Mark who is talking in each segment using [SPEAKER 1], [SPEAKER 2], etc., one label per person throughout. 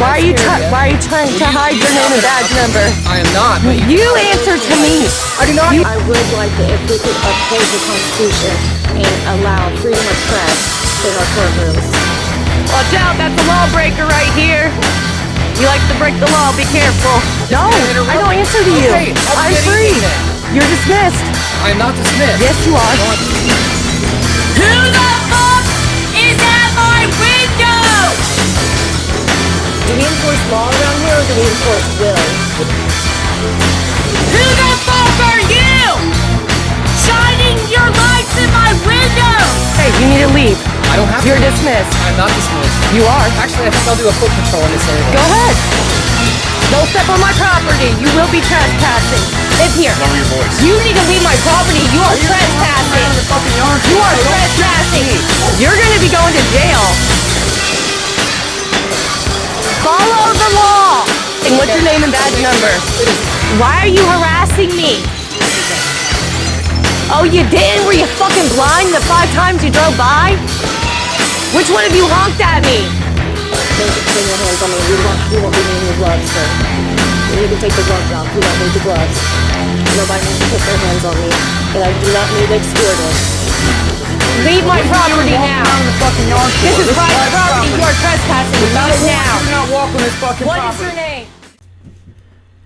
[SPEAKER 1] Why are you trying to hide your name and badge number?
[SPEAKER 2] I am not.
[SPEAKER 1] You answer to me.
[SPEAKER 2] I do not.
[SPEAKER 3] I would like if we could uphold the Constitution and allow freedom of press in our courtrooms.
[SPEAKER 1] Watch out, that's a lawbreaker right here. You like to break the law, be careful. No, I don't answer to you.
[SPEAKER 2] Okay,
[SPEAKER 1] I'm free. You're dismissed.
[SPEAKER 2] I am not dismissed.
[SPEAKER 1] Yes, you are.
[SPEAKER 4] Who the fuck is at my window?
[SPEAKER 3] Do we enforce law around here or do we enforce will?
[SPEAKER 4] Who the fuck are you? Shining your lights in my window!
[SPEAKER 1] Hey, you need to leave.
[SPEAKER 2] I don't have
[SPEAKER 1] You're
[SPEAKER 2] to.
[SPEAKER 1] dismissed.
[SPEAKER 2] I'm not dismissed.
[SPEAKER 1] You are.
[SPEAKER 2] Actually, I think I'll do a foot patrol in this area.
[SPEAKER 1] Go ahead. Don't step on my property. You will be trespassing. It's here.
[SPEAKER 5] Lower your voice.
[SPEAKER 1] You need to leave my property. You are trespassing. You are trespassing. You're going to be going to jail. Follow the law. And what's your name and badge number? Why are you harassing me? Oh, you did? Were you fucking blind the 5 times you drove by? Which one of you honked at me?
[SPEAKER 3] Don't bring your hands on me. We won't be needing your gloves, sir. You can take the gloves off. We don't need the gloves. Nobody needs to put their hands on me. And I do not need escorted.
[SPEAKER 1] Leave my property now. This is private property. You are trespassing. Leave now.
[SPEAKER 2] Do not walk on this fucking
[SPEAKER 1] What is
[SPEAKER 2] property.
[SPEAKER 1] your name?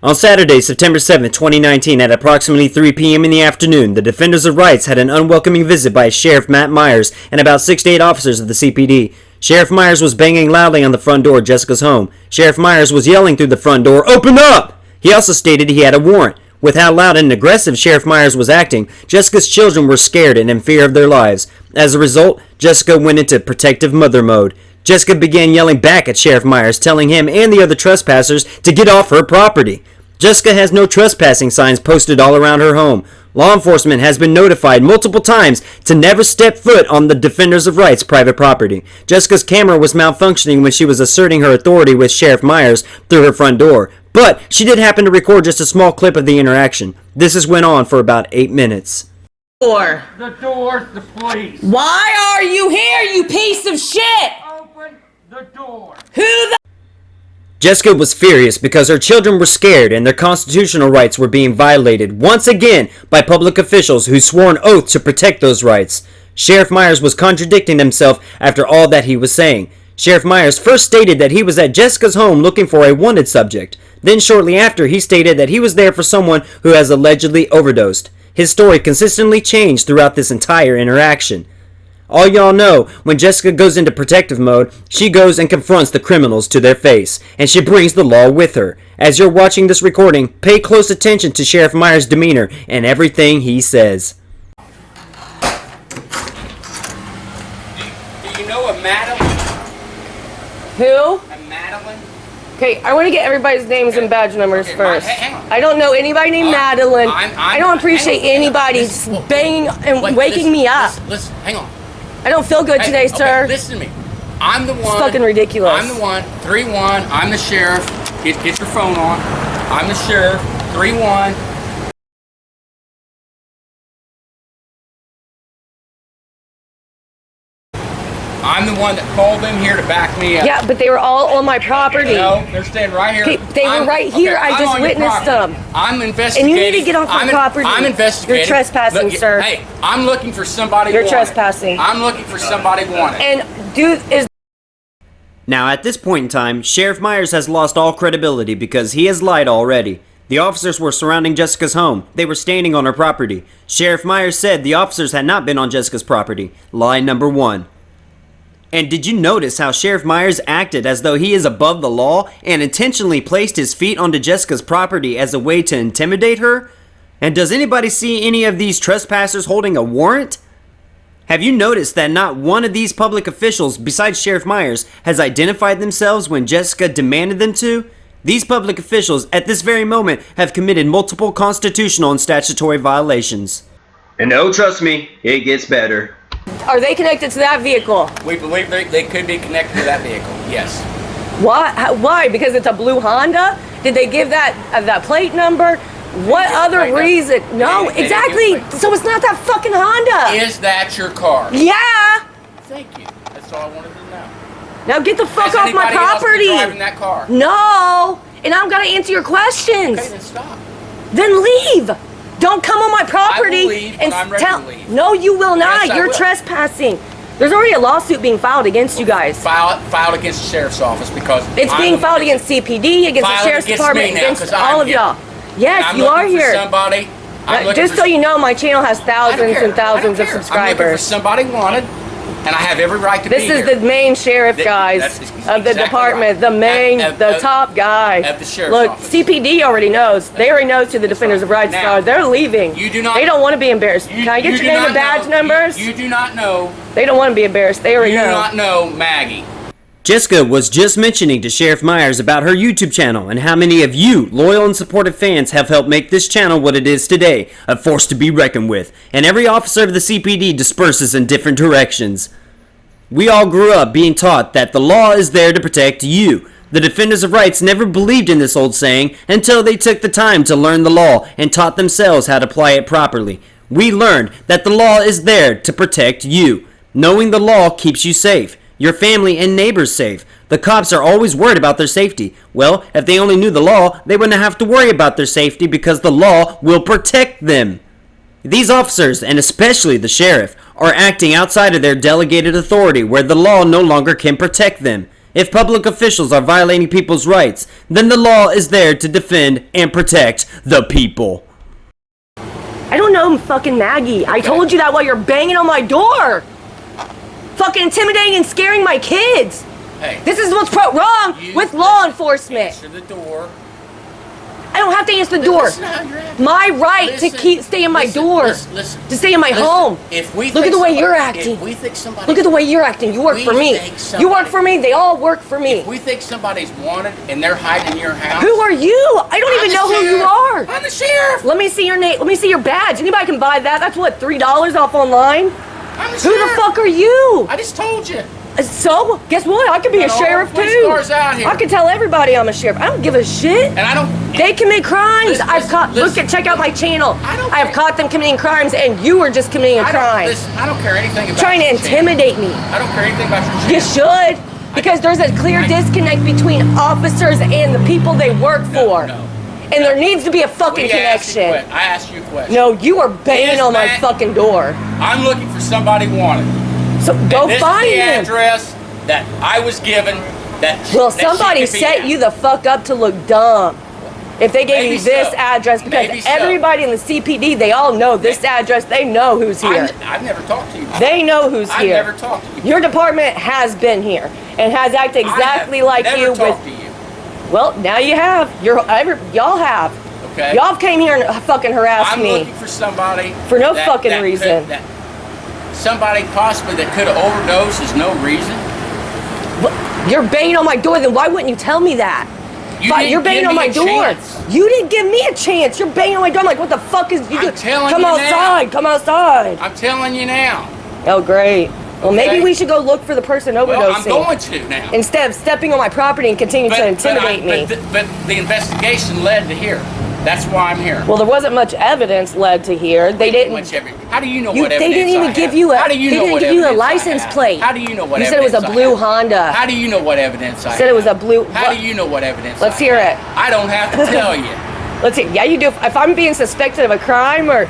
[SPEAKER 6] On Saturday, September 7, 2019, at approximately 3 p.m. in the afternoon, the Defenders of Rights had an unwelcoming visit by Sheriff Matt Myers and about 6 to 8 officers of the CPD. Sheriff Myers was banging loudly on the front door of Jessica's home. Sheriff Myers was yelling through the front door, "Open up!" He also stated he had a warrant. With how loud and aggressive Sheriff Myers was acting, Jessica's children were scared and in fear of their lives. As a result, Jessica went into protective mother mode. Jessica began yelling back at Sheriff Myers, telling him and the other trespassers to get off her property. Jessica has no trespassing signs posted all around her home. Law enforcement has been notified multiple times to never step foot on the Defenders of Rights' private property. Jessica's camera was malfunctioning when she was asserting her authority with Sheriff Myers through her front door, but she did happen to record just a small clip of the interaction. This has went on for about 8 minutes.
[SPEAKER 1] Door.
[SPEAKER 5] The door, the police.
[SPEAKER 1] Why are you here, you piece of shit?
[SPEAKER 5] Open the door.
[SPEAKER 1] Who the
[SPEAKER 6] Jessica was furious because her children were scared and their constitutional rights were being violated once again by public officials who swore an oath to protect those rights. Sheriff Myers was contradicting himself after all that he was saying. Sheriff Myers first stated that he was at Jessica's home looking for a wanted subject. Then shortly after, he stated that he was there for someone who has allegedly overdosed. His story consistently changed throughout this entire interaction. All y'all know, when Jessica goes into protective mode, she goes and confronts the criminals to their face, and she brings the law with her. As you're watching this recording, pay close attention to Sheriff Myers' demeanor and everything he says.
[SPEAKER 7] Do you know a Madeline?
[SPEAKER 1] Who?
[SPEAKER 7] A Madeline?
[SPEAKER 1] Okay, I want to get everybody's names and badge numbers
[SPEAKER 7] Okay,
[SPEAKER 1] first.
[SPEAKER 7] hang on.
[SPEAKER 1] I don't know anybody named Madeline. I don't appreciate anybody
[SPEAKER 7] Listen,
[SPEAKER 1] just banging and
[SPEAKER 7] Wait,
[SPEAKER 1] waking me up.
[SPEAKER 7] Listen, hang on.
[SPEAKER 1] I don't feel good
[SPEAKER 7] Hey,
[SPEAKER 1] today,
[SPEAKER 7] okay,
[SPEAKER 1] sir.
[SPEAKER 7] Listen to me. I'm the one.
[SPEAKER 1] It's fucking ridiculous.
[SPEAKER 7] I'm the one. 3-1. I'm the sheriff. Get your phone on. I'm the sheriff. 3-1. I'm the one that called them here to back me up.
[SPEAKER 1] Yeah, but they were all on my property.
[SPEAKER 7] No, they're standing right here.
[SPEAKER 1] Okay, they were right here. I
[SPEAKER 7] I'm
[SPEAKER 1] just
[SPEAKER 7] on your
[SPEAKER 1] witnessed
[SPEAKER 7] property.
[SPEAKER 1] them.
[SPEAKER 7] I'm investigating.
[SPEAKER 1] And you need to get off my property.
[SPEAKER 7] I'm investigating.
[SPEAKER 1] You're trespassing,
[SPEAKER 7] Look,
[SPEAKER 1] sir.
[SPEAKER 7] Hey, I'm looking for somebody
[SPEAKER 1] You're
[SPEAKER 7] wanted.
[SPEAKER 1] trespassing.
[SPEAKER 7] I'm looking for somebody wanted.
[SPEAKER 1] And dude is
[SPEAKER 6] Now, at this point in time, Sheriff Myers has lost all credibility because he has lied already. The officers were surrounding Jessica's home. They were standing on her property. Sheriff Myers said the officers had not been on Jessica's property. Lie number 1. And did you notice how Sheriff Myers acted as though he is above the law and intentionally placed his feet onto Jessica's property as a way to intimidate her? And does anybody see any of these trespassers holding a warrant? Have you noticed that not one of these public officials, besides Sheriff Myers, has identified themselves when Jessica demanded them to? These public officials, at this very moment, have committed multiple constitutional and statutory violations. And oh, trust me, it gets better.
[SPEAKER 1] are they connected to that vehicle?
[SPEAKER 7] We believe they could be connected to that vehicle. Yes.
[SPEAKER 1] Why? Because it's a blue Honda? Did they give that plate number? What other
[SPEAKER 7] Right,
[SPEAKER 1] reason? No,
[SPEAKER 7] they-
[SPEAKER 1] exactly. So it's not that fucking Honda.
[SPEAKER 7] Is that your car?
[SPEAKER 1] Yeah.
[SPEAKER 7] Thank you. That's all I wanted to know.
[SPEAKER 1] Now get the fuck
[SPEAKER 7] Has
[SPEAKER 1] off my
[SPEAKER 7] anybody else been
[SPEAKER 1] property.
[SPEAKER 7] driving that car?
[SPEAKER 1] No, and I'm gonna answer your questions.
[SPEAKER 7] Okay, then stop.
[SPEAKER 1] Then leave. Don't come on my property
[SPEAKER 7] I will leave when I'm ready to leave.
[SPEAKER 1] No, you will not.
[SPEAKER 7] Yes, I
[SPEAKER 1] You're
[SPEAKER 7] will.
[SPEAKER 1] trespassing. There's already a lawsuit being filed against you guys.
[SPEAKER 7] Filed against the sheriff's office because
[SPEAKER 1] It's
[SPEAKER 7] I'm
[SPEAKER 1] being
[SPEAKER 7] the-
[SPEAKER 1] filed against CPD, against the
[SPEAKER 7] Filed
[SPEAKER 1] sheriff's
[SPEAKER 7] against
[SPEAKER 1] department,
[SPEAKER 7] me now,
[SPEAKER 1] against
[SPEAKER 7] 'cause I'm
[SPEAKER 1] all of
[SPEAKER 7] here.
[SPEAKER 1] y'all. Yes,
[SPEAKER 7] I'm
[SPEAKER 1] you are
[SPEAKER 7] looking for
[SPEAKER 1] here.
[SPEAKER 7] somebody. I'm looking
[SPEAKER 1] Just
[SPEAKER 7] for
[SPEAKER 1] so you know, my channel has
[SPEAKER 7] I don't
[SPEAKER 1] thousands
[SPEAKER 7] care.
[SPEAKER 1] and thousands
[SPEAKER 7] I
[SPEAKER 1] of
[SPEAKER 7] don't care. I'm looking for
[SPEAKER 1] subscribers.
[SPEAKER 7] somebody wanted, and I have every right to be
[SPEAKER 1] This
[SPEAKER 7] here.
[SPEAKER 1] is the main sheriff,
[SPEAKER 7] That's
[SPEAKER 1] guys,
[SPEAKER 7] exactly
[SPEAKER 1] of the department.
[SPEAKER 7] right.
[SPEAKER 1] The main,
[SPEAKER 7] Of
[SPEAKER 1] the top guy.
[SPEAKER 7] of the sheriff's
[SPEAKER 1] Look,
[SPEAKER 7] office.
[SPEAKER 1] CPD already knows. They already know who the defenders of rights
[SPEAKER 7] Now,
[SPEAKER 1] are. They're leaving.
[SPEAKER 7] you do not-
[SPEAKER 1] They don't want to be embarrassed. Can I get
[SPEAKER 7] You
[SPEAKER 1] your
[SPEAKER 7] do
[SPEAKER 1] name
[SPEAKER 7] not
[SPEAKER 1] and badge
[SPEAKER 7] know-
[SPEAKER 1] numbers?
[SPEAKER 7] You do not know.
[SPEAKER 1] They don't want to be embarrassed. They already
[SPEAKER 7] You do
[SPEAKER 1] know.
[SPEAKER 7] not know Maggie.
[SPEAKER 6] Jessica was just mentioning to Sheriff Myers about her YouTube channel and how many of you, loyal and supportive fans, have helped make this channel what it is today, a force to be reckoned with, and every officer of the CPD disperses in different directions. We all grew up being taught that the law is there to protect you. The defenders of rights never believed in this old saying until they took the time to learn the law and taught themselves how to apply it properly. We learned that the law is there to protect you. Knowing the law keeps you safe, your family and neighbors safe. The cops are always worried about their safety. Well, if they only knew the law, they wouldn't have to worry about their safety because the law will protect them. These officers, and especially the sheriff, are acting outside of their delegated authority where the law no longer can protect them. If public officials are violating people's rights, then the law is there to defend and protect the people.
[SPEAKER 1] I don't know, fucking Maggie. I told you that while you're banging on my door. Fucking intimidating and scaring my kids.
[SPEAKER 7] Hey.
[SPEAKER 1] This is what's wrong
[SPEAKER 7] You
[SPEAKER 1] with law enforcement.
[SPEAKER 7] Answer the door.
[SPEAKER 1] I don't have to answer the door.
[SPEAKER 7] Listen how you're acting.
[SPEAKER 1] My right
[SPEAKER 7] Listen,
[SPEAKER 1] to stay in my
[SPEAKER 7] listen,
[SPEAKER 1] door.
[SPEAKER 7] listen.
[SPEAKER 1] To stay in my
[SPEAKER 7] Listen,
[SPEAKER 1] home.
[SPEAKER 7] If we
[SPEAKER 1] Look
[SPEAKER 7] think
[SPEAKER 1] at the way
[SPEAKER 7] somebody-
[SPEAKER 1] you're acting.
[SPEAKER 7] If we think somebody,
[SPEAKER 1] Look at the way you're acting. You work
[SPEAKER 7] We
[SPEAKER 1] for me.
[SPEAKER 7] think
[SPEAKER 1] You work
[SPEAKER 7] somebody-
[SPEAKER 1] for me. They all work for me.
[SPEAKER 7] If we think somebody's wanted and they're hiding in your house.
[SPEAKER 1] Who are you? I don't
[SPEAKER 7] I'm
[SPEAKER 1] even
[SPEAKER 7] the
[SPEAKER 1] know who you
[SPEAKER 7] sheriff.
[SPEAKER 1] are.
[SPEAKER 7] I'm the sheriff.
[SPEAKER 1] Let me see your name. Let me see your badge. Anybody can buy that. That's what, $3 off online?
[SPEAKER 7] I'm the
[SPEAKER 1] Who
[SPEAKER 7] sheriff.
[SPEAKER 1] the fuck are you?
[SPEAKER 7] I just told you.
[SPEAKER 1] So, guess what? I could be a
[SPEAKER 7] And all
[SPEAKER 1] sheriff
[SPEAKER 7] the police
[SPEAKER 1] too.
[SPEAKER 7] cars out here.
[SPEAKER 1] I can tell everybody I'm a sheriff. I don't give a shit.
[SPEAKER 7] And I don't.
[SPEAKER 1] They commit crimes.
[SPEAKER 7] Listen,
[SPEAKER 1] I've caught.
[SPEAKER 7] listen.
[SPEAKER 1] Check out my channel.
[SPEAKER 7] I don't
[SPEAKER 1] I've
[SPEAKER 7] care.
[SPEAKER 1] caught them committing crimes, and you were just committing a
[SPEAKER 7] I don't,
[SPEAKER 1] crime,
[SPEAKER 7] listen, I don't care anything about
[SPEAKER 1] trying to
[SPEAKER 7] your channel.
[SPEAKER 1] intimidate me.
[SPEAKER 7] I don't care anything about your
[SPEAKER 1] You
[SPEAKER 7] channel.
[SPEAKER 1] should, because there's a clear disconnect between officers and the people they work for,
[SPEAKER 7] no.
[SPEAKER 1] and there needs to be a fucking
[SPEAKER 7] I
[SPEAKER 1] connection.
[SPEAKER 7] asked you a question.
[SPEAKER 1] No, you are banging
[SPEAKER 7] Yes,
[SPEAKER 1] on my
[SPEAKER 7] Matt.
[SPEAKER 1] fucking door.
[SPEAKER 7] I'm looking for somebody wanted.
[SPEAKER 1] So go
[SPEAKER 7] This
[SPEAKER 1] find
[SPEAKER 7] is the
[SPEAKER 1] him.
[SPEAKER 7] address that I was given.
[SPEAKER 1] Well,
[SPEAKER 7] that
[SPEAKER 1] somebody
[SPEAKER 7] she could be
[SPEAKER 1] set
[SPEAKER 7] at.
[SPEAKER 1] you the fuck up to look dumb. If they gave
[SPEAKER 7] Maybe
[SPEAKER 1] you this
[SPEAKER 7] so.
[SPEAKER 1] address, because
[SPEAKER 7] Maybe so.
[SPEAKER 1] everybody in the CPD, they all know this address. They know who's here.
[SPEAKER 7] I've never talked to you.
[SPEAKER 1] They know who's
[SPEAKER 7] I've
[SPEAKER 1] here.
[SPEAKER 7] never talked to you.
[SPEAKER 1] Your department has been here and has acted exactly like
[SPEAKER 7] never
[SPEAKER 1] you.
[SPEAKER 7] talked to you.
[SPEAKER 1] Well, now you have. Y'all have.
[SPEAKER 7] Okay.
[SPEAKER 1] Y'all came here and fucking harassed
[SPEAKER 7] I'm
[SPEAKER 1] me.
[SPEAKER 7] looking for somebody
[SPEAKER 1] For no fucking reason.
[SPEAKER 7] Somebody possibly that could have overdosed is no reason.
[SPEAKER 1] You're banging on my door. Then why wouldn't you tell me that?
[SPEAKER 7] You
[SPEAKER 1] But
[SPEAKER 7] didn't
[SPEAKER 1] you're banging
[SPEAKER 7] give
[SPEAKER 1] on
[SPEAKER 7] me
[SPEAKER 1] my
[SPEAKER 7] a
[SPEAKER 1] door.
[SPEAKER 7] chance.
[SPEAKER 1] You didn't give me a chance. You're banging on my door. I'm like, what the fuck is you
[SPEAKER 7] I'm
[SPEAKER 1] doing?
[SPEAKER 7] telling
[SPEAKER 1] Come
[SPEAKER 7] you
[SPEAKER 1] outside.
[SPEAKER 7] now.
[SPEAKER 1] Come outside.
[SPEAKER 7] I'm telling you now.
[SPEAKER 1] Oh, great. Well, maybe
[SPEAKER 7] Okay.
[SPEAKER 1] we should go look for the person
[SPEAKER 7] Well, I'm
[SPEAKER 1] overdosing
[SPEAKER 7] going to now.
[SPEAKER 1] instead of stepping on my property and continuing to intimidate me.
[SPEAKER 7] But the investigation led to here. That's why I'm here.
[SPEAKER 1] Well, there wasn't much evidence led to here. They didn't.
[SPEAKER 7] How do you know
[SPEAKER 1] You,
[SPEAKER 7] what
[SPEAKER 1] they
[SPEAKER 7] evidence
[SPEAKER 1] didn't even
[SPEAKER 7] I
[SPEAKER 1] give
[SPEAKER 7] have?
[SPEAKER 1] you a.
[SPEAKER 7] How do you
[SPEAKER 1] they
[SPEAKER 7] know
[SPEAKER 1] didn't
[SPEAKER 7] what
[SPEAKER 1] give you a
[SPEAKER 7] evidence I
[SPEAKER 1] license
[SPEAKER 7] have?
[SPEAKER 1] plate.
[SPEAKER 7] How do you know what
[SPEAKER 1] You said it was
[SPEAKER 7] evidence
[SPEAKER 1] a
[SPEAKER 7] I
[SPEAKER 1] blue
[SPEAKER 7] have?
[SPEAKER 1] Honda.
[SPEAKER 7] How do you know what evidence I have?
[SPEAKER 1] Said it was a blue.
[SPEAKER 7] How do you know what evidence
[SPEAKER 1] Let's
[SPEAKER 7] I
[SPEAKER 1] hear
[SPEAKER 7] have?
[SPEAKER 1] it.
[SPEAKER 7] I don't have to tell you.
[SPEAKER 1] Let's see. Yeah, you do. If I'm being suspected of a crime or.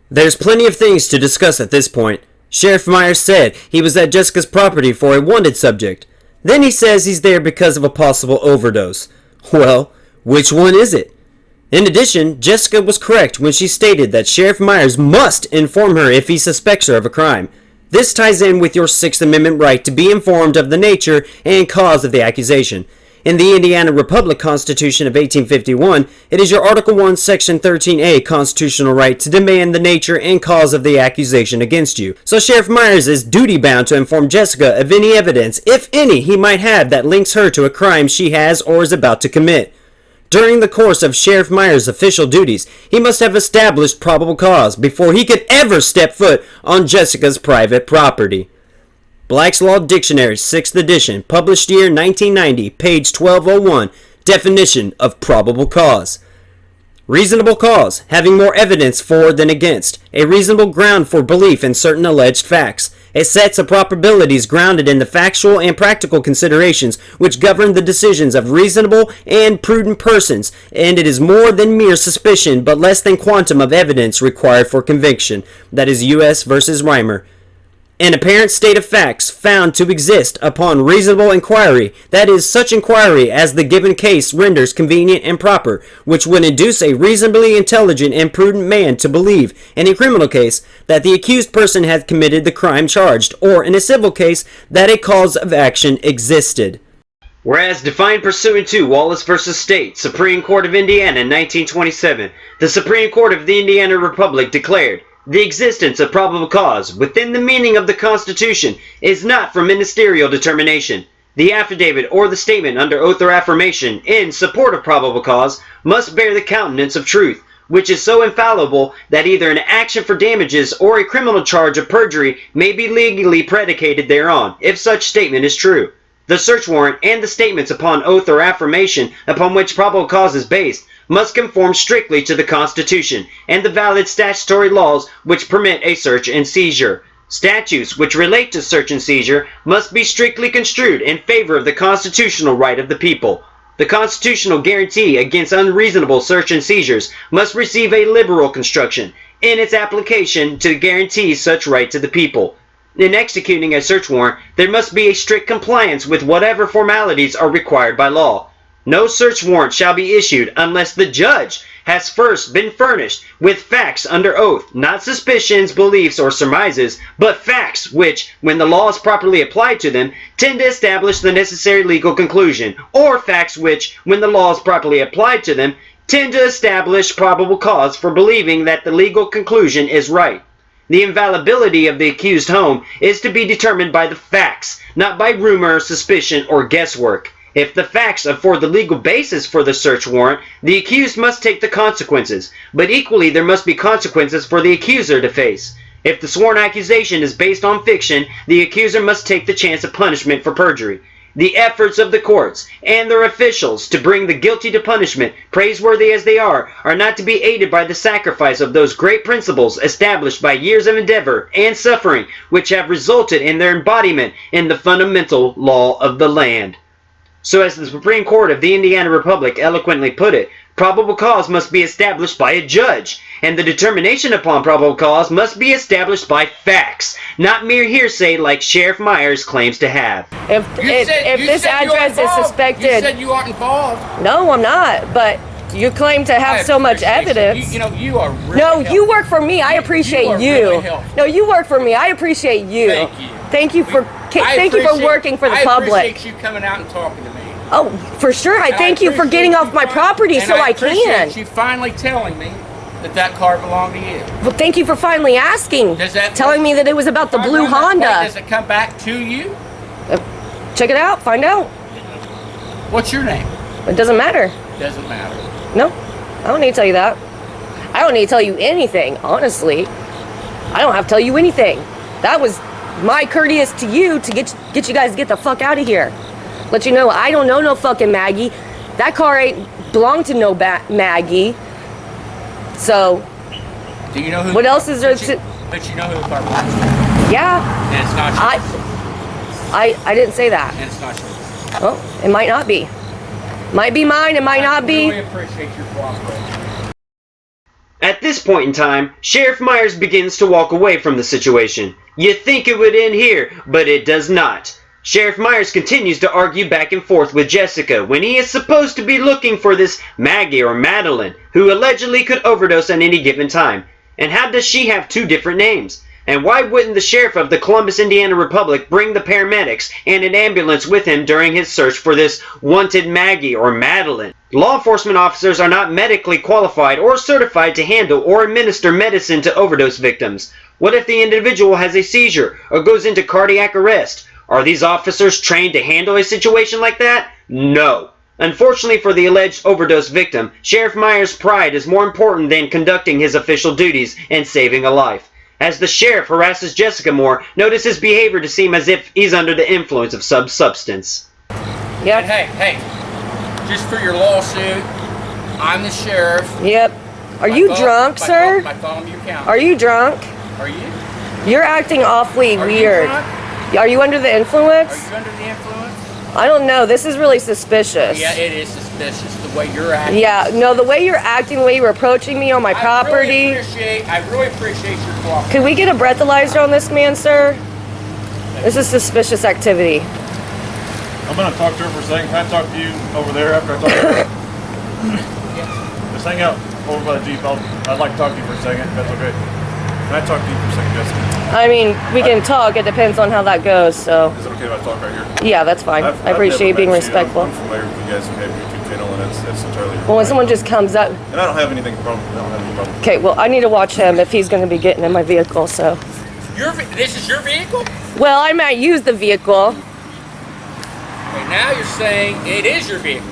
[SPEAKER 6] There's plenty of things to discuss at this point. Sheriff Myers said he was at Jessica's property for a wanted subject. Then he says he's there because of a possible overdose. Well, which one is it? In addition, Jessica was correct when she stated that Sheriff Myers must inform her if he suspects her of a crime. This ties in with your Sixth Amendment right to be informed of the nature and cause of the accusation. In the Indiana Republic Constitution of 1851, it is your Article 1, Section 13A constitutional right to demand the nature and cause of the accusation against you. So Sheriff Myers is duty-bound to inform Jessica of any evidence, if any, he might have that links her to a crime she has or is about to commit. During the course of Sheriff Myers' official duties, he must have established probable cause before he could ever step foot on Jessica's private property. Black's Law Dictionary, 6th edition, published year 1990, page 1201, definition of probable cause. Reasonable cause, having more evidence for than against, a reasonable ground for belief in certain alleged facts, a set of probabilities grounded in the factual and practical considerations which govern the decisions of reasonable and prudent persons, and it is more than mere suspicion but less than quantum of evidence required for conviction. That is U.S. versus Reimer. An apparent state of facts found to exist upon reasonable inquiry, that is, such inquiry as the given case renders convenient and proper, which would induce a reasonably intelligent and prudent man to believe, in a criminal case, that the accused person had committed the crime charged, or in a civil case, that a cause of action existed. Whereas defined pursuant to Wallace v. State, Supreme Court of Indiana in 1927, the Supreme Court of the Indiana Republic declared, the existence of probable cause within the meaning of the Constitution is not for ministerial determination. The affidavit or the statement under oath or affirmation in support of probable cause must bear the countenance of truth, which is so infallible that either an action for damages or a criminal charge of perjury may be legally predicated thereon, if such statement is true. The search warrant and the statements upon oath or affirmation upon which probable cause is based must conform strictly to the Constitution and the valid statutory laws which permit a search and seizure. Statutes which relate to search and seizure must be strictly construed in favor of the constitutional right of the people. The constitutional guarantee against unreasonable search and seizures must receive a liberal construction in its application to guarantee such right to the people. In executing a search warrant, there must be a strict compliance with whatever formalities are required by law. No search warrant shall be issued unless the judge has first been furnished with facts under oath, not suspicions, beliefs, or surmises, but facts which, when the law is properly applied to them, tend to establish the necessary legal conclusion, or facts which, when the law is properly applied to them, tend to establish probable cause for believing that the legal conclusion is right. The infallibility of the accused home is to be determined by the facts, not by rumor, suspicion, or guesswork. If the facts afford the legal basis for the search warrant, the accused must take the consequences, but equally there must be consequences for the accuser to face. If the sworn accusation is based on fiction, the accuser must take the chance of punishment for perjury. The efforts of the courts and their officials to bring the guilty to punishment, praiseworthy as they are not to be aided by the sacrifice of those great principles established by years of endeavor and suffering which have resulted in their embodiment in the fundamental law of the land. So as the Supreme Court of the Indiana Republic eloquently put it, probable cause must be established by a judge, and the determination upon probable cause must be established by facts, not mere hearsay like Sheriff Myers claims to have.
[SPEAKER 1] If this address is suspected...
[SPEAKER 7] You said you aren't involved.
[SPEAKER 1] No, I'm not, but you claim to have so much evidence.
[SPEAKER 7] You are really
[SPEAKER 1] No,
[SPEAKER 7] helpful.
[SPEAKER 1] you work for me. I appreciate you.
[SPEAKER 7] Really helpful.
[SPEAKER 1] No, you work for me. I appreciate you.
[SPEAKER 7] Thank you.
[SPEAKER 1] Thank you for working for the public.
[SPEAKER 7] I appreciate you coming out and talking to me.
[SPEAKER 1] Oh, for sure. I thank you for getting off my property so I can.
[SPEAKER 7] I appreciate you finally telling me that car belonged to you.
[SPEAKER 1] Well, thank you for finally asking. Telling me that it was about the blue Honda.
[SPEAKER 7] Does it come back to you?
[SPEAKER 1] Check it out. Find out.
[SPEAKER 7] What's your name?
[SPEAKER 1] It doesn't matter.
[SPEAKER 7] Doesn't matter.
[SPEAKER 1] No, I don't need to tell you that. I don't need to tell you anything, honestly. I don't have to tell you anything. That was my courteous to you to get you guys to get the fuck out of here. Let you know I don't know no fucking Maggie. That car ain't belong to no Maggie. So,
[SPEAKER 7] do you know who?
[SPEAKER 1] What else is there?
[SPEAKER 7] But you know who the car belongs to?
[SPEAKER 1] Yeah.
[SPEAKER 7] And it's not yours.
[SPEAKER 1] I didn't say that.
[SPEAKER 7] And it's not yours.
[SPEAKER 1] Well, it might not be. Might be mine. It might not be.
[SPEAKER 7] I really appreciate your cooperation.
[SPEAKER 6] At this point in time, Sheriff Myers begins to walk away from the situation. You think it would end here, but it does not. Sheriff Myers continues to argue back and forth with Jessica when he is supposed to be looking for this Maggie or Madeline, who allegedly could overdose at any given time. And how does she have two different names? And why wouldn't the sheriff of the Columbus, Indiana Republic bring the paramedics and an ambulance with him during his search for this wanted Maggie or Madeline? Law enforcement officers are not medically qualified or certified to handle or administer medicine to overdose victims. What if the individual has a seizure or goes into cardiac arrest? Are these officers trained to handle a situation like that? No. Unfortunately for the alleged overdose victim, Sheriff Myers' pride is more important than conducting his official duties and saving a life. As the sheriff harasses Jessica more, notice his behavior to seem as if he's under the influence of some substance.
[SPEAKER 1] Yep.
[SPEAKER 7] Hey, just for your lawsuit, I'm the sheriff.
[SPEAKER 1] Yep. Are you drunk, sir?
[SPEAKER 7] Bartholomew County.
[SPEAKER 1] Are you drunk?
[SPEAKER 7] Are you?
[SPEAKER 1] You're acting awfully
[SPEAKER 7] Are you
[SPEAKER 1] weird.
[SPEAKER 7] drunk?
[SPEAKER 1] Are you under the influence?
[SPEAKER 7] Are you under the influence?
[SPEAKER 1] I don't know. This is really suspicious.
[SPEAKER 7] Yeah, it is suspicious the way you're acting.
[SPEAKER 1] Yeah, no, the way you're acting, the way you're approaching me on my property.
[SPEAKER 7] I really appreciate your cooperation.
[SPEAKER 1] Could we get a breathalyzer on this man, sir? This is suspicious activity.
[SPEAKER 8] I'm gonna talk to her for a second. Can I talk to you over there after I talk to her? Just hang out over by the Jeep. I'd like to talk to you for a second, if that's okay. Can I talk to you for a second, Jessica?
[SPEAKER 1] I mean, we can talk. It depends on how that goes, so.
[SPEAKER 8] Is it okay if I talk right here?
[SPEAKER 1] Yeah, that's fine. I appreciate you being respectful.
[SPEAKER 8] I'm familiar with you guys and have your YouTube channel, and it's entirely.
[SPEAKER 1] Well, when someone just comes up.
[SPEAKER 8] And I don't have anything problem. I don't have any problem.
[SPEAKER 1] Okay, well, I need to watch him if he's going to be getting in my vehicle, so.
[SPEAKER 7] This is your vehicle?
[SPEAKER 1] Well, I might use the vehicle.
[SPEAKER 7] Okay, now you're saying it is your vehicle.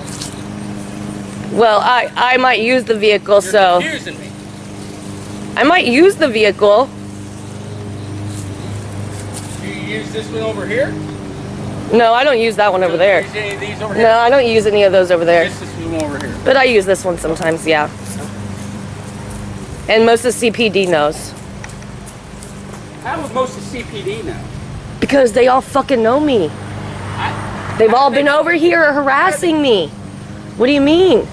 [SPEAKER 1] Well, I might use the vehicle,
[SPEAKER 7] You're
[SPEAKER 1] so.
[SPEAKER 7] confusing me.
[SPEAKER 1] I might use the vehicle.
[SPEAKER 7] Do you use this one over here?
[SPEAKER 1] No, I don't use that one over there.
[SPEAKER 7] Use any of these over
[SPEAKER 1] No,
[SPEAKER 7] here?
[SPEAKER 1] I don't use any of those over there.
[SPEAKER 7] Just this one over here.
[SPEAKER 1] But I use this one sometimes, yeah. And most of CPD knows.
[SPEAKER 7] How would most of CPD know?
[SPEAKER 1] Because they all fucking know me. They've all been over here harassing me. What do you mean?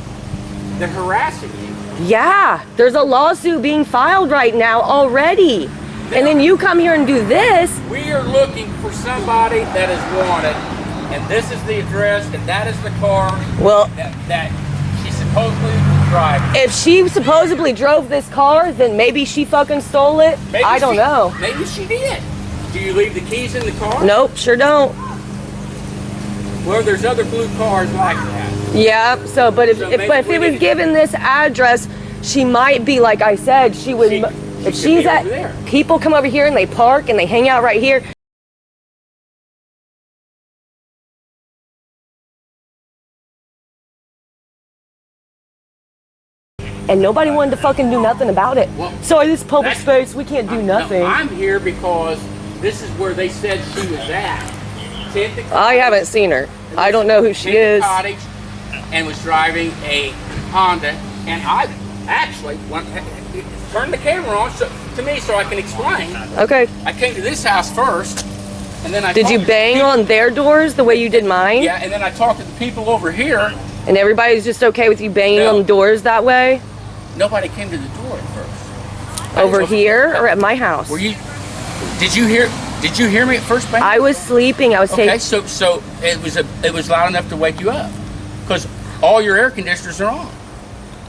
[SPEAKER 7] They're harassing you.
[SPEAKER 1] Yeah, there's a lawsuit being filed right now already. And then you come here and do this.
[SPEAKER 7] We are looking for somebody that is wanted, and this is the address, and that is the car
[SPEAKER 1] Well,
[SPEAKER 7] that she supposedly driving.
[SPEAKER 1] if she supposedly drove this car, then maybe she fucking stole it.
[SPEAKER 7] Maybe
[SPEAKER 1] I don't know.
[SPEAKER 7] Maybe she did. Do you leave the keys in the car?
[SPEAKER 1] Nope, sure don't.
[SPEAKER 7] Well, there's other blue cars like that.
[SPEAKER 1] Yeah, so, but if
[SPEAKER 7] So
[SPEAKER 1] it
[SPEAKER 7] maybe we
[SPEAKER 1] was
[SPEAKER 7] need to-
[SPEAKER 1] given this address, she might be, like I said, she would,
[SPEAKER 7] She
[SPEAKER 1] if
[SPEAKER 7] could
[SPEAKER 1] she's
[SPEAKER 7] be
[SPEAKER 1] at,
[SPEAKER 7] over there.
[SPEAKER 1] people come over here and they park and they hang out right here. And nobody wanted to fucking do nothing about it.
[SPEAKER 7] Well,
[SPEAKER 1] So this public
[SPEAKER 7] that's-
[SPEAKER 1] space, we can't do
[SPEAKER 7] No,
[SPEAKER 1] nothing.
[SPEAKER 7] I'm here because this is where they said she was at.
[SPEAKER 1] I haven't seen her. I don't know who she is.
[SPEAKER 7] Cottage, and was driving a Honda, and I actually turned the camera on to me so I can explain.
[SPEAKER 1] Okay.
[SPEAKER 7] I came to this house first, and then I
[SPEAKER 1] Did you
[SPEAKER 7] talked to the
[SPEAKER 1] bang
[SPEAKER 7] people-
[SPEAKER 1] on their doors the way you did mine?
[SPEAKER 7] Yeah, and then I talked to the people over here.
[SPEAKER 1] And everybody's just okay with you banging
[SPEAKER 7] No.
[SPEAKER 1] on doors that way?
[SPEAKER 7] Nobody came to the door at first.
[SPEAKER 1] Over here or at my house?
[SPEAKER 7] Were you? Did you hear me at first bang?
[SPEAKER 1] I was sleeping. I was
[SPEAKER 7] Okay,
[SPEAKER 1] taking.
[SPEAKER 7] so it was loud enough to wake you up, because all your air conditioners are on.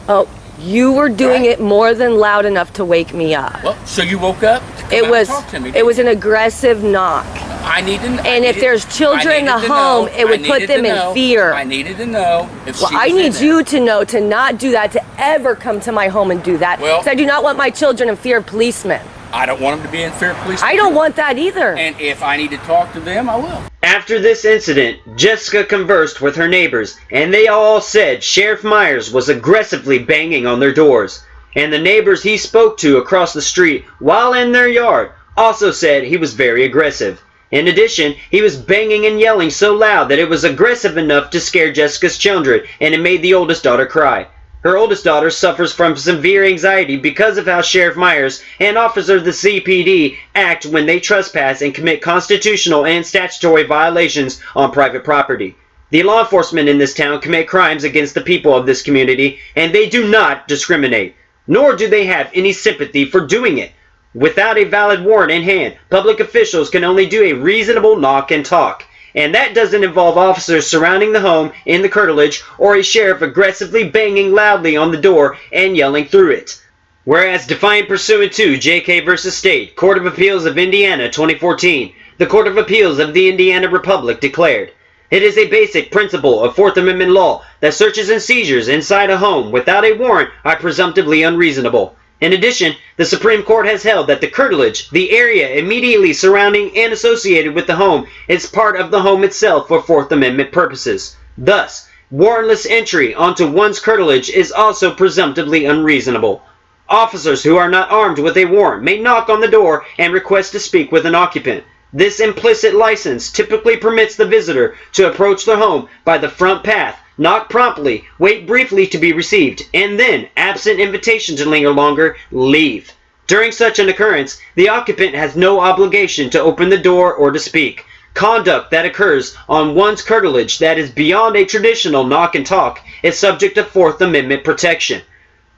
[SPEAKER 1] Oh, you were doing
[SPEAKER 7] Right.
[SPEAKER 1] it more than loud enough to wake me up.
[SPEAKER 7] Well, so you woke up to come
[SPEAKER 1] It
[SPEAKER 7] out
[SPEAKER 1] was.
[SPEAKER 7] and talk to me.
[SPEAKER 1] It was an aggressive knock.
[SPEAKER 7] I need to know.
[SPEAKER 1] And if there's children in the home, it would put them in fear.
[SPEAKER 7] I needed to know if
[SPEAKER 1] Well,
[SPEAKER 7] she
[SPEAKER 1] I
[SPEAKER 7] was in
[SPEAKER 1] need
[SPEAKER 7] there.
[SPEAKER 1] you to know to not do that, to ever come to my home and do that.
[SPEAKER 7] Well-
[SPEAKER 1] 'Cause I do not want my children in fear of policemen.
[SPEAKER 7] I don't want them to be in fear of police.
[SPEAKER 1] I don't want that either.
[SPEAKER 7] And if I need to talk to them, I will.
[SPEAKER 6] After this incident, Jessica conversed with her neighbors, and they all said Sheriff Myers was aggressively banging on their doors. And the neighbors he spoke to across the street while in their yard also said he was very aggressive. In addition, he was banging and yelling so loud that it was aggressive enough to scare Jessica's children, and it made the oldest daughter cry. Her oldest daughter suffers from severe anxiety because of how Sheriff Myers and officers of the CPD act when they trespass and commit constitutional and statutory violations on private property. The law enforcement in this town commit crimes against the people of this community, and they do not discriminate, nor do they have any sympathy for doing it. Without a valid warrant in hand, public officials can only do a reasonable knock and talk. And that doesn't involve officers surrounding the home in the curtilage or a sheriff aggressively banging loudly on the door and yelling through it. Whereas defined pursuant to J.K. v. State, Court of Appeals of Indiana 2014, the Court of Appeals of the Indiana Republic declared, it is a basic principle of Fourth Amendment law that searches and seizures inside a home without a warrant are presumptively unreasonable. In addition, the Supreme Court has held that the curtilage, the area immediately surrounding and associated with the home, is part of the home itself for Fourth Amendment purposes. Thus, warrantless entry onto one's curtilage is also presumptively unreasonable. Officers who are not armed with a warrant may knock on the door and request to speak with an occupant. This implicit license typically permits the visitor to approach the home by the front path, knock promptly, wait briefly to be received, and then, absent invitation to linger longer, leave. During such an occurrence, the occupant has no obligation to open the door or to speak. Conduct that occurs on one's curtilage that is beyond a traditional knock and talk is subject to Fourth Amendment protection.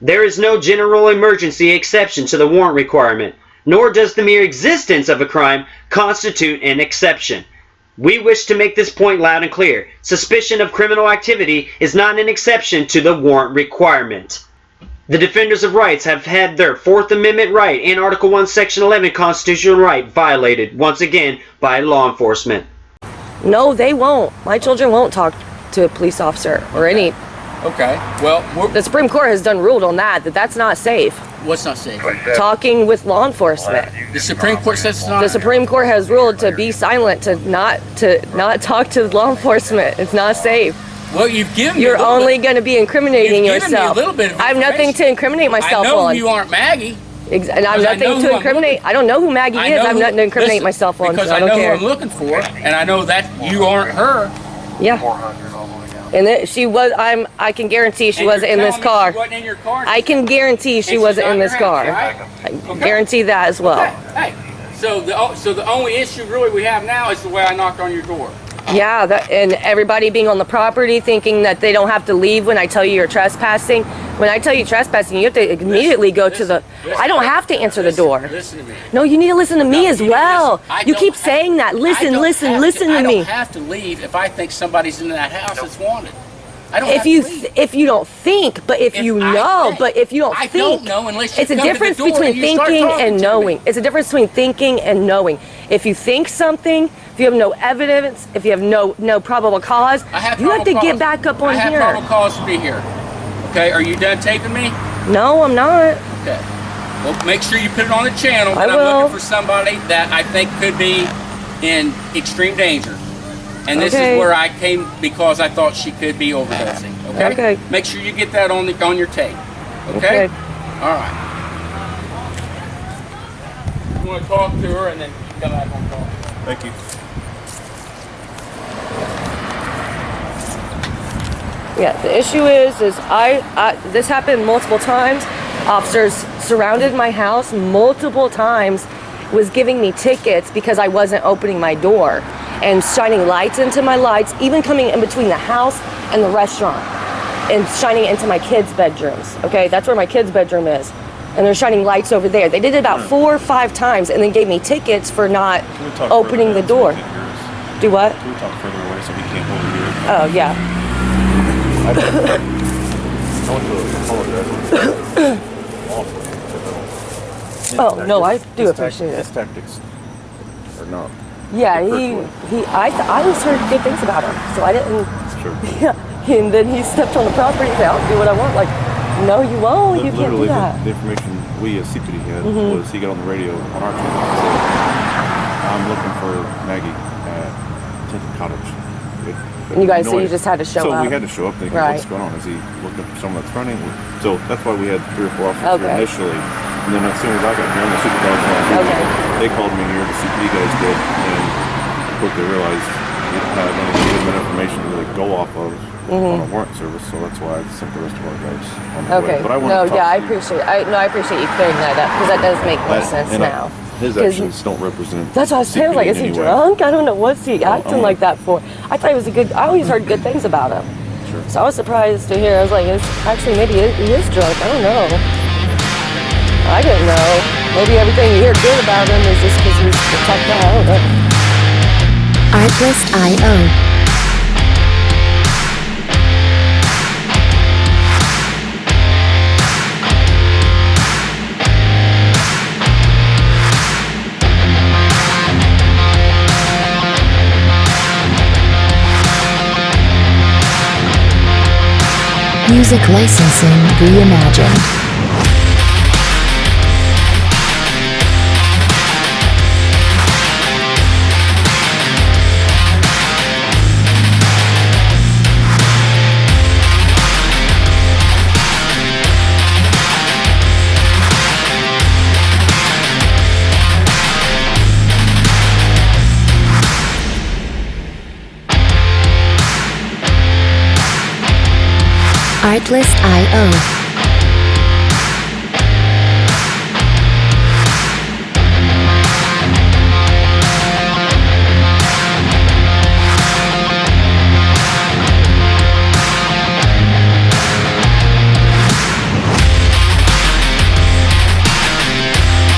[SPEAKER 6] There is no general emergency exception to the warrant requirement, nor does the mere existence of a crime constitute an exception. We wish to make this point loud and clear. Suspicion of criminal activity is not an exception to the warrant requirement. The defenders of rights have had their Fourth Amendment right and Article 1, Section 11 constitutional right violated, once again, by law enforcement.
[SPEAKER 1] No, they won't. My children won't talk to a police officer or any.
[SPEAKER 7] Okay. Well,
[SPEAKER 1] The Supreme Court has done ruled on that that's not safe.
[SPEAKER 7] what's not safe?
[SPEAKER 1] Talking with law enforcement.
[SPEAKER 7] The Supreme Court says it's not.
[SPEAKER 1] The Supreme Court has ruled to be silent, to not talk to law enforcement. It's not safe.
[SPEAKER 7] Well, you've given me
[SPEAKER 1] You're
[SPEAKER 7] a little
[SPEAKER 1] only
[SPEAKER 7] bit.
[SPEAKER 1] going to be incriminating
[SPEAKER 7] You've given me a
[SPEAKER 1] yourself.
[SPEAKER 7] little bit of
[SPEAKER 1] I have nothing to incriminate myself
[SPEAKER 7] I know
[SPEAKER 1] on.
[SPEAKER 7] you aren't Maggie.
[SPEAKER 1] And I have
[SPEAKER 7] Because I know
[SPEAKER 1] nothing
[SPEAKER 7] who
[SPEAKER 1] to
[SPEAKER 7] I'm
[SPEAKER 1] incriminate.
[SPEAKER 7] looking-
[SPEAKER 1] I don't know who Maggie is. I have
[SPEAKER 7] who-
[SPEAKER 1] nothing to incriminate
[SPEAKER 7] listen,
[SPEAKER 1] myself on.
[SPEAKER 7] Because
[SPEAKER 1] So I
[SPEAKER 7] I
[SPEAKER 1] don't
[SPEAKER 7] know
[SPEAKER 1] care.
[SPEAKER 7] who I'm looking for, and I know that you aren't her.
[SPEAKER 1] Yeah. And she was. I can guarantee she
[SPEAKER 7] And
[SPEAKER 1] wasn't
[SPEAKER 7] you're
[SPEAKER 1] in this
[SPEAKER 7] telling me
[SPEAKER 1] car.
[SPEAKER 7] She wasn't in your car.
[SPEAKER 1] I can guarantee she
[SPEAKER 7] And
[SPEAKER 1] wasn't
[SPEAKER 7] she's
[SPEAKER 1] in
[SPEAKER 7] not
[SPEAKER 1] this
[SPEAKER 7] your house,
[SPEAKER 1] car.
[SPEAKER 7] right?
[SPEAKER 1] I
[SPEAKER 7] Okay.
[SPEAKER 1] guarantee that as well.
[SPEAKER 7] Hey, so the only issue really we have now is the way I knocked on your door.
[SPEAKER 1] Yeah, and everybody being on the property thinking that they don't have to leave when I tell you you're trespassing. When I tell you trespassing, you have to immediately go to the. I don't have to answer the door.
[SPEAKER 7] Listen to me.
[SPEAKER 1] No, you need to listen to me as
[SPEAKER 7] you need to
[SPEAKER 1] well.
[SPEAKER 7] listen. I
[SPEAKER 1] You
[SPEAKER 7] don't
[SPEAKER 1] keep
[SPEAKER 7] have-
[SPEAKER 1] saying that.
[SPEAKER 7] I
[SPEAKER 1] Listen
[SPEAKER 7] don't
[SPEAKER 1] to
[SPEAKER 7] I
[SPEAKER 1] me.
[SPEAKER 7] don't have to leave if I think somebody's in that house that's wanted. I don't
[SPEAKER 1] If
[SPEAKER 7] have
[SPEAKER 1] you
[SPEAKER 7] to leave.
[SPEAKER 1] if you don't think, but if you
[SPEAKER 7] I
[SPEAKER 1] know,
[SPEAKER 7] think.
[SPEAKER 1] but if you don't
[SPEAKER 7] I
[SPEAKER 1] think,
[SPEAKER 7] don't know unless you
[SPEAKER 1] it's a
[SPEAKER 7] come to the
[SPEAKER 1] difference
[SPEAKER 7] door
[SPEAKER 1] between
[SPEAKER 7] and you start
[SPEAKER 1] thinking
[SPEAKER 7] talking
[SPEAKER 1] and
[SPEAKER 7] to
[SPEAKER 1] knowing.
[SPEAKER 7] me.
[SPEAKER 1] It's a difference between thinking and knowing. If you think something, if you have no evidence, if you have no probable cause,
[SPEAKER 7] I have
[SPEAKER 1] you have to
[SPEAKER 7] probable
[SPEAKER 1] get
[SPEAKER 7] cause.
[SPEAKER 1] back up on
[SPEAKER 7] I have
[SPEAKER 1] here.
[SPEAKER 7] probable cause to be here. Okay, are you done taping me?
[SPEAKER 1] No, I'm not.
[SPEAKER 7] Okay. Well, make sure you put it on the channel.
[SPEAKER 1] I
[SPEAKER 7] that I'm
[SPEAKER 1] will.
[SPEAKER 7] looking for somebody that I think could be in extreme danger. And this
[SPEAKER 1] Okay.
[SPEAKER 7] is where I came because I thought she could be overdosing. Okay.
[SPEAKER 1] Okay.
[SPEAKER 7] Make sure you get that on your tape. Okay.
[SPEAKER 1] Okay.
[SPEAKER 7] All right. You want to talk to her and then come back on call.
[SPEAKER 8] Thank you.
[SPEAKER 1] Yeah, the issue is this happened multiple times. Officers surrounded my house multiple times, was giving me tickets because I wasn't opening my door and shining lights into my lights, even coming in between the house and the restaurant and shining into my kids' bedrooms. Okay, that's where my kids' bedroom is. And they're shining lights over there. They did it about 4 or 5 times and then gave me tickets for not
[SPEAKER 8] Can we talk
[SPEAKER 1] opening
[SPEAKER 8] further
[SPEAKER 1] the door.
[SPEAKER 8] so we can hear us?
[SPEAKER 1] Do what?
[SPEAKER 8] Can we talk further away so we can't overhear?
[SPEAKER 1] Oh, yeah.
[SPEAKER 8] I want to apologize.
[SPEAKER 1] Oh, no, I do appreciate it.
[SPEAKER 8] His tactics are not.
[SPEAKER 1] Yeah,
[SPEAKER 8] the
[SPEAKER 1] I
[SPEAKER 8] correct
[SPEAKER 1] always heard good things about him, so I didn't.
[SPEAKER 8] Sure.
[SPEAKER 1] Yeah, and then he stepped on the property and said, "I'll do what I want." Like, no, you won't. You can't do
[SPEAKER 8] Literally,
[SPEAKER 1] that.
[SPEAKER 8] the information we as CPD had was he got on the radio on our channel and said, "I'm looking for Maggie at Tinton Cottage."
[SPEAKER 1] And you guys, so you just had to show
[SPEAKER 8] so
[SPEAKER 1] up.
[SPEAKER 8] we had to show up thinking,
[SPEAKER 1] Right.
[SPEAKER 8] what's going on? Is he looking for someone that's running? So that's why we had 3 or 4 officers here
[SPEAKER 1] Okay.
[SPEAKER 8] initially. And then as soon as I got here, the supervisor,
[SPEAKER 1] Okay.
[SPEAKER 8] they called me here, the CPD guys did, and quickly realized we didn't have any legitimate information to really go off of on a warrant service, so that's why I sent the rest of our guys on the
[SPEAKER 1] Okay.
[SPEAKER 8] way. But I wanted
[SPEAKER 1] No,
[SPEAKER 8] to talk
[SPEAKER 1] yeah, I
[SPEAKER 8] to you.
[SPEAKER 1] appreciate. I appreciate you clearing that up because that does make more sense
[SPEAKER 8] And
[SPEAKER 1] now.
[SPEAKER 8] his
[SPEAKER 1] 'Cause
[SPEAKER 8] actions don't represent.
[SPEAKER 1] That's what I was saying. I was like, is he
[SPEAKER 8] CPD in any way.
[SPEAKER 1] drunk? I don't know. What's he acting
[SPEAKER 8] I'm-
[SPEAKER 1] like that for? I thought he was a good. I always heard good things about him.
[SPEAKER 8] Sure.
[SPEAKER 1] So I was surprised to hear. I was like, actually, maybe he is drunk. I don't know. I didn't know. Maybe everything you hear good about him is just because he's a tough guy. I don't know.
[SPEAKER 9] Artlist.io. Music licensing reimagined. Artlist.io.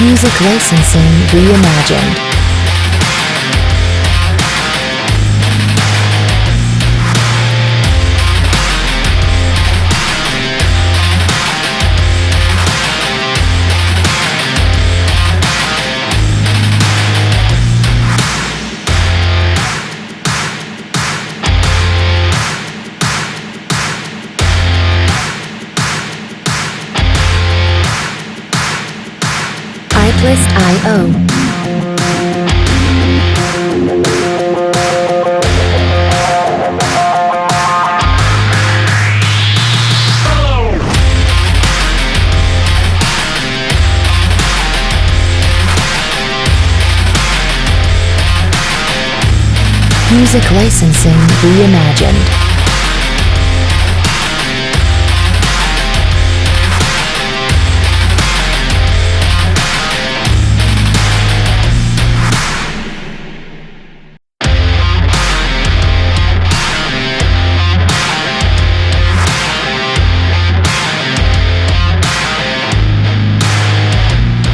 [SPEAKER 9] Music licensing reimagined. Artlist.io. Music licensing reimagined.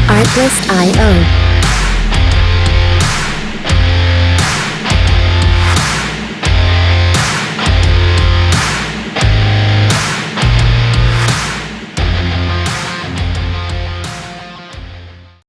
[SPEAKER 9] Artlist.io.